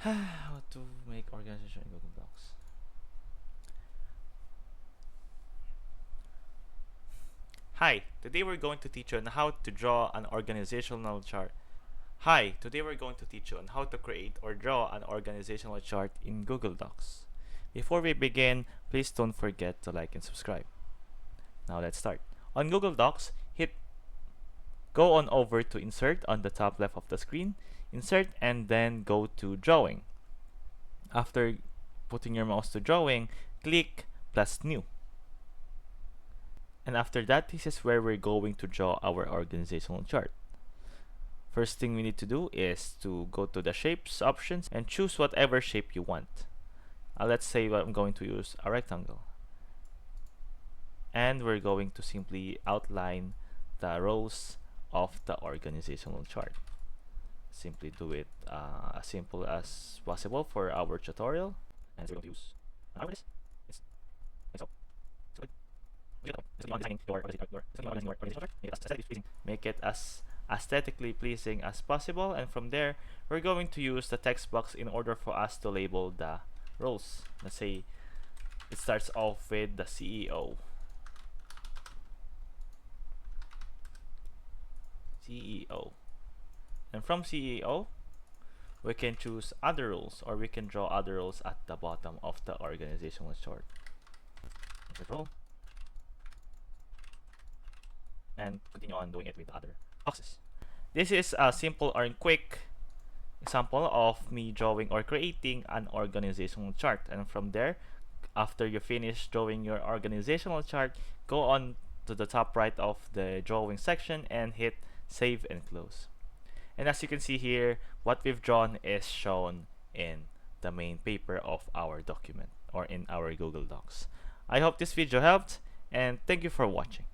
How to make organization in Google Docs. Hi, today we're going to teach you on how to draw an organizational chart. Hi, today we're going to teach you on how to create or draw an organizational chart in Google Docs. Before we begin, please don't forget to like and subscribe. Now let's start. On Google Docs, go on over to Insert on the top left of the screen, Insert, and then go to Drawing. After putting your mouse to Drawing, click plus New. And after that, this is where we're going to draw our organizational chart. First thing we need to do is to go to the shapes options and choose whatever shape you want. Let's say I'm going to use a rectangle. And we're going to simply outline the rows of the organizational chart. Simply do it as simple as possible for our tutorial. And we're going to use this. Make it as aesthetically pleasing as possible, and from there we're going to use the text box in order for us to label the roles. Let's say it starts off with the CEO. And from CEO we can choose other roles, or we can draw other roles at the bottom of the organizational chart. Role, and continue on doing it with other boxes. This is a simple or quick example of me drawing or creating an organizational chart. And from there, after you finish drawing your organizational chart, go on to the top right of the drawing section and hit Save and Close. And as you can see here, what we've drawn is shown in the main paper of our document or in our Google Docs. I hope this video helped, and thank you for watching.